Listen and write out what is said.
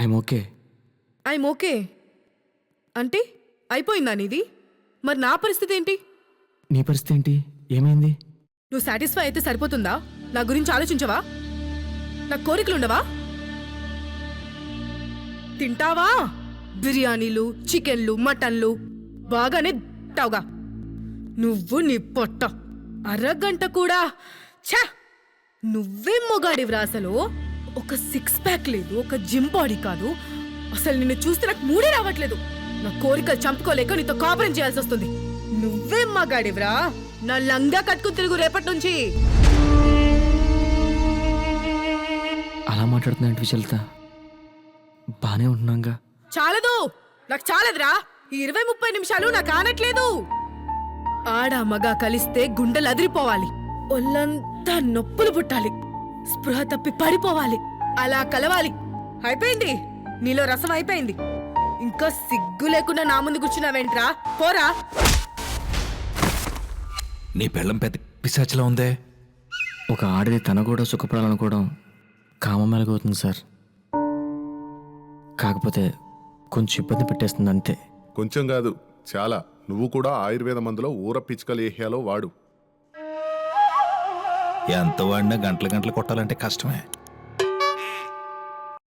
I'm okay. I'm okay అంటే అయిపోయిందా నీది? మరి నా పరిస్థితి ఏంటి? నీ పరిస్థితి ఏంటి? ఏమైంది? నువ్వు సాటిస్ఫై అయితే సరిపోతుందా? నా గురించి ఆలోచించవా? నా కోరికలుండవా? తింటావా? బిర్యానీలు, చికెన్లు, మటన్లు బాగానే తింటావుగా. నువ్వు నీ పొట్ట అరగంట కూడా ఛా! నువ్వేం మొగాడివిరా అసలు? ఒక సిక్స్ ప్యాక్ లేదు, ఒక జిమ్ బాడీ కాదు. అసలు నిన్ను చూస్తే నాకు మూడే రావట్లేదు. నా కోరికలు చంపుకోలేక నీతో కాపురం చేయాల్సి వస్తుంది. నువ్వేం మగాడివిరా? నా లంగా కట్టుకుని తిరుగు రేపటి నుంచి. అలా మాట్లాడుతున్నాంటి విచలిత. బానే ఉంటున్నాగా. చాలదు, నాకు చాలదురా. ఈ 20-30 నిమిషాలు నాకు ఆనట్లేదు. ఆడ మగ కలిస్తే గుండెలు అదిరిపోవాలి, ఒళ్ళంతా నొప్పులు పుట్టాలి, స్పృహ తప్పి పడిపోవాలి, అలా కలవాలి. అయిపోయింది, నీలో రసం అయిపోయింది. ఇంకా సిగ్గు లేకుండా నా ముందు కూర్చున్నావేంట్రా? పోరా. నీ పెళ్ళం పెద్ద పిశాచిలా ఉందే. ఒక ఆడది తన కూడా సుఖపడాలనుకోవడం కామం మెలగవుతుంది సార్. కాకపోతే కొంచెం ఇబ్బంది పెట్టేస్తుంది అంతే. కొంచెం కాదు, చాలా. నువ్వు కూడా ఆయుర్వేద మందులో ఊర పిచ్చుకలు ఏహ్యాలో వాడు. ఎంత వాడినా గంటలు గంటలు కొట్టాలంటే కష్టమే.